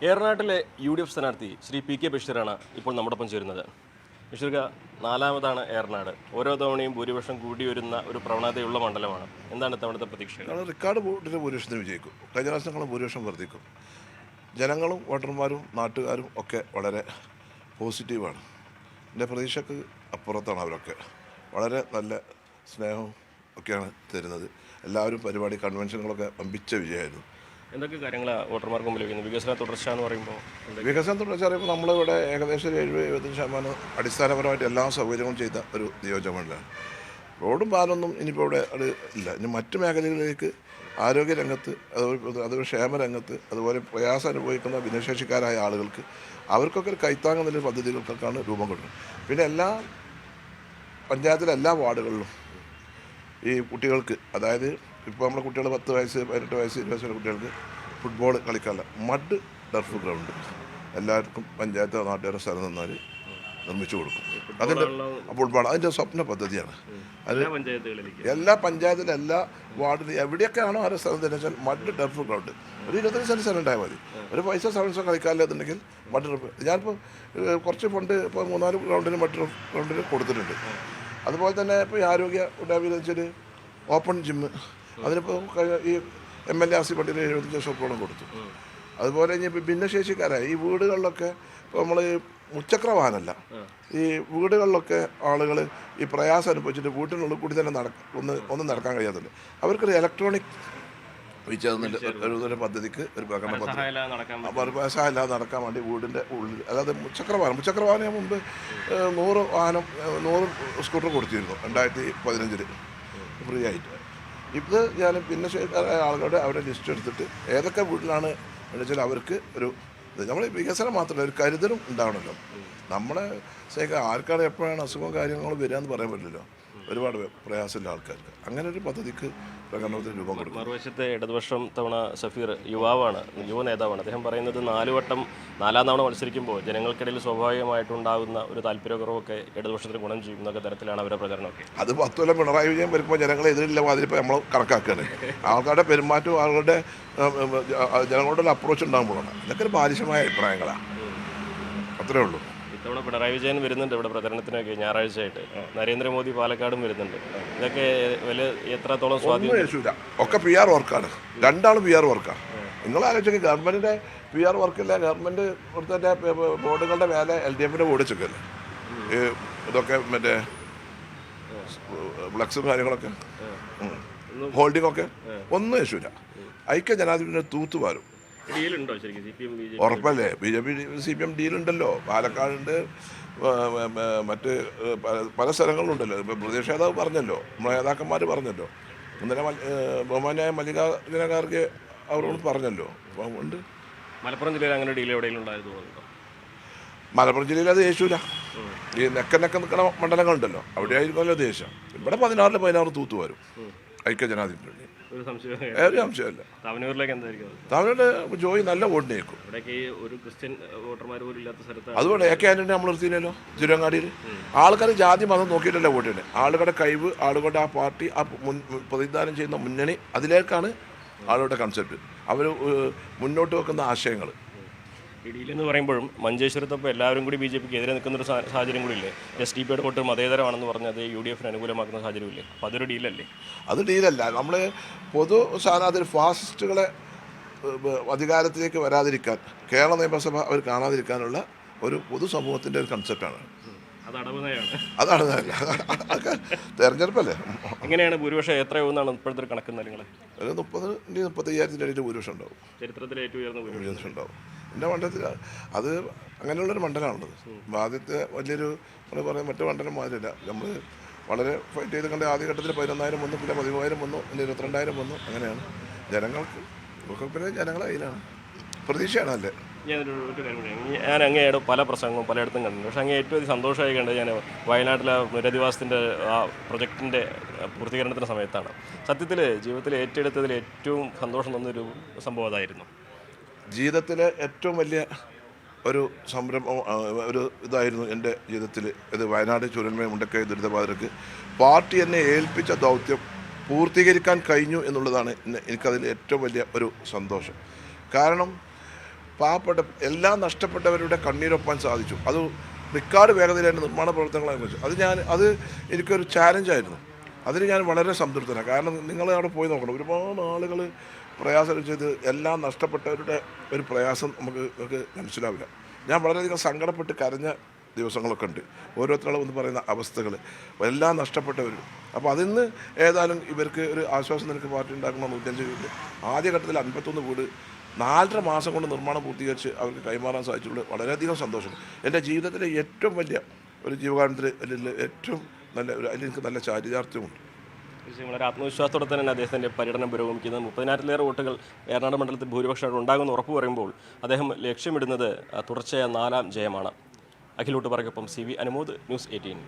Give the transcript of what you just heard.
ഏറനാട്ടിലെ UDF സ്ഥാനാർത്ഥി Shri PK ബഷീറാണ് ഇപ്പോൾ നമ്മോടൊപ്പം ചേരുന്നത്. ബഷീർക്ക, നാലാമതാണ് ഏറനാട്. ഓരോ തവണയും ഭൂരിപക്ഷം കൂടി വരുന്ന ഒരു പ്രവണതയുള്ള മണ്ഡലമാണ്. എന്താണ് ഇത്തവണത്തെ പ്രതീക്ഷ? റെക്കോർഡ് വോട്ടിൻ്റെ ഭൂരിപക്ഷത്തിന് വിജയിക്കും. കഴിഞ്ഞ പ്രാവശ്യങ്ങളും ഭൂരിപക്ഷം വർദ്ധിക്കും. ജനങ്ങളും വോട്ടർമാരും നാട്ടുകാരും ഒക്കെ വളരെ പോസിറ്റീവാണ്. എൻ്റെ പ്രതീക്ഷയ്ക്ക് അപ്പുറത്താണ് അവരൊക്കെ. വളരെ നല്ല സ്നേഹവും ഒക്കെയാണ് തരുന്നത്. എല്ലാവരും പരിപാടി കൺവെൻഷനുകളൊക്കെ അമ്പിച്ച വിജയമായിരുന്നു. എന്തൊക്കെ കാര്യങ്ങളാണ് വോട്ടർമാർക്ക് മുമ്പിൽ വയ്ക്കുന്നത്? വികസന തുടർച്ച എന്ന് പറയുമ്പോൾ വികസനം തുടർച്ച പറയുമ്പോൾ നമ്മളിവിടെ ഏകദേശം 70-75% അടിസ്ഥാനപരമായിട്ട് എല്ലാ സൗകര്യങ്ങളും ചെയ്ത ഒരു നിയോജകമണ്ഡലമാണ്. റോഡും പാലൊന്നും ഇനിയിപ്പോൾ ഇവിടെ അത് ഇല്ല. ഇനി മറ്റു മേഖലകളിലേക്ക് ആരോഗ്യരംഗത്ത്, അതുപോലെ ക്ഷേമരംഗത്ത്, അതുപോലെ പ്രയാസം അനുഭവിക്കുന്ന ഭിന്നശേഷിക്കാരായ ആളുകൾക്ക് അവർക്കൊക്കെ ഒരു കൈത്താങ്ങുന്ന പദ്ധതികൾക്കൊക്കെയാണ് രൂപം കൊടുക്കുന്നത്. പിന്നെ എല്ലാ പഞ്ചായത്തിലെ എല്ലാ വാർഡുകളിലും ഈ കുട്ടികൾക്ക്, അതായത് ഇപ്പോൾ നമ്മുടെ കുട്ടികൾ 10 വയസ്സ് 18 വയസ്സ് 20 വയസ്സുള്ള കുട്ടികൾക്ക് ഫുട്ബോൾ കളിക്കാനുള്ള മഡ് ടർഫ് ഗ്രൗണ്ട് എല്ലാവർക്കും പഞ്ചായത്ത് നാട്ടുകാരുടെ സ്ഥലം തന്നാൽ നിർമ്മിച്ചു കൊടുക്കും. അതിൻ്റെ ഫുട്ബോൾ അതിൻ്റെ സ്വപ്ന പദ്ധതിയാണ്. അത് എല്ലാ പഞ്ചായത്തിലും എല്ലാ വാർഡിലും എവിടെയൊക്കെയാണോ ആ സ്ഥലം തന്നെ വെച്ചാൽ മഡ് ടർഫ് ഗ്രൗണ്ട് ഒരു 25 സെൻറ്റ് സ്ഥലം ഉണ്ടായാൽ മതി. ഒരു പൈസ സമയം കളിക്കാനില്ലെന്നുണ്ടെങ്കിൽ മഡ് ടർഫ്, ഞാനിപ്പോൾ കുറച്ച് ഫണ്ട് ഇപ്പോൾ 3-4 ഗ്രൗണ്ടിന് മഡ് ടർഫ് ഗ്രൗണ്ടിന് കൊടുത്തിട്ടുണ്ട്. അതുപോലെ തന്നെ ഇപ്പോൾ ഈ ആരോഗ്യ ഉണ്ടാവിയെന്ന് വെച്ചാൽ ഓപ്പൺ ജിമ്മ്, അതിനിപ്പോൾ ഈ MLA ആസി പട്ടിയിൽ 75 കൊടുത്തു. അതുപോലെ ഇനി ഭിന്നശേഷിക്കാരായ ഈ വീടുകളിലൊക്കെ ഇപ്പോൾ നമ്മൾ മുച്ചക്ര വാഹനമല്ല, ഈ വീടുകളിലൊക്കെ ആളുകൾ ഈ പ്രയാസം അനുഭവിച്ചിട്ട് വീട്ടിനുള്ളിൽ കൂടി തന്നെ ഒന്നും നടക്കാൻ കഴിയാത്തില്ല. അവർക്കൊരു ഇലക്ട്രോണിക് ഒരു പദ്ധതിക്ക് ഒരു പ്രകടന പദ്ധതി സഹായമില്ലാതെ നടക്കാൻ വേണ്ടി വീടിൻ്റെ ഉള്ളിൽ, അതായത് മുച്ചക്രവാഹനം മുമ്പ് 100 സ്കൂട്ടർ കൊടുത്തിരുന്നു 2015 ഫ്രീ ആയിട്ട്. ഇത് ഞാൻ ഭിന്നശേഷിക്കാരായ ആളുകളുടെ അവരുടെ ലിസ്റ്റ് എടുത്തിട്ട് ഏതൊക്കെ വീട്ടിലാണ് എന്ന് വെച്ചാൽ അവർക്ക് ഒരു നമ്മൾ വികസനം മാത്രമല്ല ഒരു കരുതലും ഉണ്ടാവണമല്ലോ. നമ്മളെ ആർക്കാണ് എപ്പോഴാണ് അസുഖവും കാര്യങ്ങളും വരിക എന്ന് പറയാൻ പറ്റില്ലല്ലോ. ഒരുപാട് പ്രയാസമുള്ള ആൾക്കാർക്ക് അങ്ങനെ ഒരു പദ്ധതിക്ക് പ്രകടനത്തിന് രൂപം കൊടുക്കും. മറുവശത്തെ ഇടതുപക്ഷം തവണ സഫീർ യുവാവാണ്, യുവ നേതാവാണ്. അദ്ദേഹം പറയുന്നത് 4 തവണ മത്സരിക്കുമ്പോൾ ജനങ്ങൾക്കിടയിൽ സ്വാഭാവികമായിട്ടുണ്ടാകുന്ന ഒരു താല്പര്യക്കുറവൊക്കെ ഇടതുപക്ഷത്തിന് ഗുണം ചെയ്യുന്നൊക്കെ തരത്തിലാണ് അവരുടെ പ്രചരണമൊക്കെ. അത് 10 കൊല്ലം പിണറായി വിജയൻ വരുമ്പോൾ ജനങ്ങളെ എതിരില്ല അതിലിപ്പോൾ നമ്മൾ കണക്കാക്കുകയാണ്. ആൾക്കാരുടെ പെരുമാറ്റവും ആളുകളുടെ ജനങ്ങളുടെ അപ്രോച്ച് ഉണ്ടാകുമ്പോഴാണ്. ഇതൊക്കെ ഒരു ബാലിശമായ അഭിപ്രായങ്ങളാണ്, അത്രേ ഉള്ളൂ. ഇത്തവണ പിണറായി വിജയൻ വരുന്നുണ്ട് ഇവിടെ പ്രചരണത്തിനൊക്കെ, ഞായറാഴ്ചയായിട്ട് നരേന്ദ്രമോദി പാലക്കാടും വരുന്നുണ്ട്. ഇതൊക്കെ എത്രത്തോളം സ്വാധീനം? ഒക്കെ PR വർക്കാണ്, രണ്ടാളും PR വർക്കാണ്. നിങ്ങൾ ആലോചിക്കുക, ഗവൺമെൻറ്റിൻ്റെ PR വർക്കില്ല, ഗവൺമെൻറ് ഇവിടുത്തെ ബോർഡുകളുടെ മേലെ LDFൻ്റെ ബോർഡ് വെച്ചൊക്കെയല്ലേ ഇതൊക്കെ, മറ്റേ ഫ്ലക്സും കാര്യങ്ങളൊക്കെ ഹോൾഡിങ്ങൊക്കെ ഒന്നും യേശൂല. ഐക്യ ജനാധിപത്യം തൂത്തുപാരും. ഉറപ്പല്ലേ? BJP CPM ഡീലുണ്ടല്ലോ. പാലക്കാടുണ്ട്, മറ്റ് പല സ്ഥലങ്ങളിലുണ്ടല്ലോ. ഇപ്പോൾ പ്രദേശ നേതാവ് പറഞ്ഞല്ലോ, നമ്മുടെ നേതാക്കന്മാർ പറഞ്ഞല്ലോ, ഇന്നലെ ബഹുമാനായ മല്ലികാർജുന ഖാർഗെ അവരോട് പറഞ്ഞല്ലോ. അപ്പം ഉണ്ട്. മലപ്പുറം ജില്ലയിൽ അങ്ങനെ ഡീൽ എവിടെയെങ്കിലും ഉണ്ടായിരുന്നു? മലപ്പുറം ജില്ലയിൽ അത് യേശൂല. ഈ നെക്ക നിൽക്കുന്ന മണ്ഡലങ്ങളുണ്ടല്ലോ, അവിടെ ആയിരിക്കുമല്ലോ ദേശം. ഇവിടെ 16 തൂത്തു വരും ഐക്യ ജനാധിപത്യം. ഒരു സംശയമല്ല. തമിഴ്നാട് ജോയി നല്ല വോട്ട് നയിക്കും. അതുകൊണ്ട് AK ആന്റണി നമ്മൾ നിർത്തിയില്ലല്ലോ തിരുവങ്ങാടിയിൽ. ആൾക്കാർ ജാതി മതം നോക്കിയിട്ടല്ല വോട്ട് ചെയ്യുന്നത്. ആളുകളുടെ കഴിവ്, ആളുകളുടെ ആ പാർട്ടി, ആ പ്രതിദാനം ചെയ്യുന്ന മുന്നണി, അതിലേക്കാണ് ആളുകളുടെ കൺസെപ്റ്റ്, അവർ മുന്നോട്ട് വെക്കുന്ന ആശയങ്ങൾ. ഇടിയിലെന്ന് പറയുമ്പോഴും മഞ്ചേശ്വരത്തപ്പോൾ എല്ലാവരും കൂടി BJPക്ക് എതിരെ നിൽക്കുന്നൊരു സാഹചര്യം കൂടി ഇല്ലേ? SDPയുടെ വോട്ട് മതേതരമാണെന്ന് പറഞ്ഞത് UDFന് അനുകൂലമാക്കുന്ന സാഹചര്യമില്ലേ? അപ്പോൾ അതൊരു ഡീലല്ലേ? അത് ഡീലല്ല. നമ്മൾ പൊതു സ്ഥാനാർത്ഥി ഫാസിസ്റ്റുകളെ അധികാരത്തിലേക്ക് വരാതിരിക്കാൻ, കേരള നിയമസഭ അവർ കാണാതിരിക്കാനുള്ള ഒരു പൊതുസമൂഹത്തിൻ്റെ ഒരു കൺസെപ്റ്റാണ്. അതാണ് തെരഞ്ഞെടുപ്പല്ലേ. എങ്ങനെയാണ് ഭൂരിപക്ഷം എത്രയാവുമെന്നാണ് ഇപ്പോഴത്തെ കണക്ക്? നിങ്ങൾ ഒരു 30-35 ഇടയിൽ ഭൂരിപക്ഷം ഉണ്ടാവും. ചരിത്രത്തിലെ ഏറ്റവും ഉയർന്ന ഭൂരിപക്ഷം ഉണ്ടാവും എൻ്റെ മണ്ഡലത്തിൽ. അത് അങ്ങനെയുള്ളൊരു മണ്ഡലമാണുള്ളത്. ആദ്യത്തെ വലിയൊരു നമ്മൾ പറയാൻ മറ്റു മണ്ഡലം മാറില്ല. നമ്മൾ വളരെ ഫൈറ്റ് ചെയ്ത് കണ്ട് ആദ്യഘട്ടത്തിൽ 11,000 വന്നു, പിന്നെ 13,000 വന്നു, പിന്നെ 22,000 വന്നു. അങ്ങനെയാണ് ജനങ്ങൾക്ക് പിന്നെ ജനങ്ങളെ കയ്യിലാണ്. പ്രതീക്ഷയാണ് അല്ലേ. ഞാൻ അങ്ങയുടെ പല പ്രസംഗവും പലയിടത്തും കണ്ടിട്ടുണ്ട്. പക്ഷേ അങ്ങ് ഏറ്റവും സന്തോഷമായി കണ്ടത് ഞാൻ വയനാട്ടിലെ പുനരധിവാസത്തിൻ്റെ ആ പ്രൊജക്റ്റിൻ്റെ പൂർത്തീകരണത്തിൻ്റെ സമയത്താണ്. സത്യത്തിൽ ജീവിതത്തിൽ ഏറ്റെടുത്തതിൽ ഏറ്റവും സന്തോഷം തന്നൊരു സംഭവം അതായിരുന്നു. ജീവിതത്തിലെ ഏറ്റവും വലിയ ഒരു സംരംഭം, ഒരു ഇതായിരുന്നു എൻ്റെ ജീവിതത്തിൽ. ഇത് വയനാട് ചുരന്മയ മുണ്ടക്കൈ ദുരിതബാധിതർക്ക് പാർട്ടി എന്നെ ഏൽപ്പിച്ച ദൗത്യം പൂർത്തീകരിക്കാൻ കഴിഞ്ഞു എന്നുള്ളതാണ് എനിക്കതിൽ ഏറ്റവും വലിയ ഒരു സന്തോഷം. കാരണം പാവപ്പെട്ട എല്ലാം നഷ്ടപ്പെട്ടവരുടെ കണ്ണീരൊപ്പാൻ സാധിച്ചു. അത് റിക്കാർഡ് വേഗതയിലായിട്ട് നിർമ്മാണ പ്രവർത്തനങ്ങളെ കുറിച്ച് അത് എനിക്കൊരു ചാലഞ്ചായിരുന്നു. അതിന് ഞാൻ വളരെ സംതൃപ്തനാണ്. കാരണം നിങ്ങൾ അവിടെ പോയി നോക്കണം, ഒരുപാട് ആളുകൾ പ്രയാസം ചെയ്ത് എല്ലാം നഷ്ടപ്പെട്ടവരുടെ ഒരു പ്രയാസം നമുക്ക് മനസ്സിലാവില്ല. ഞാൻ വളരെയധികം സങ്കടപ്പെട്ട് കരഞ്ഞ ദിവസങ്ങളൊക്കെ ഉണ്ട്. ഓരോരുത്തരും എന്ന് പറയുന്ന അവസ്ഥകൾ എല്ലാം നഷ്ടപ്പെട്ടവർ. അപ്പോൾ അതിന്ന് ഏതായാലും ഇവർക്ക് ഒരു ആശ്വാസം നിനക്ക് പാർട്ടി ഉണ്ടാക്കുന്ന 105 വീട് ആദ്യഘട്ടത്തിൽ 51 വീട് 4.5 മാസം കൊണ്ട് നിർമ്മാണം പൂർത്തീകരിച്ച് അവർക്ക് കൈമാറാൻ സാധിച്ചിട്ടുള്ളത് വളരെയധികം സന്തോഷം. എൻ്റെ ജീവിതത്തിലെ ഏറ്റവും വലിയ ഒരു ജീവകാരണത്തിൽ ഏറ്റവും നല്ല അതിൽ എനിക്ക് നല്ല ചാരിതാർത്ഥ്യമുണ്ട്. വളരെ ആത്മവിശ്വാസത്തോടെ തന്നെ അദ്ദേഹത്തിൻ്റെ പര്യടനം പുരോഗമിക്കുന്നത് 30,000-ലേറെ വോട്ടുകൾ ഏറനാട് മണ്ഡലത്തിൽ ഭൂരിപക്ഷം ഉണ്ടാകുമെന്ന് ഉറപ്പ് പറയുമ്പോൾ അദ്ദേഹം ലക്ഷ്യമിടുന്നത് തുടർച്ചയായ 4ാം ജയമാണ്. അഖിലോട്ട് പറയ്ക്കൊപ്പം CV അനുമോദ്, ന്യൂസ് 18.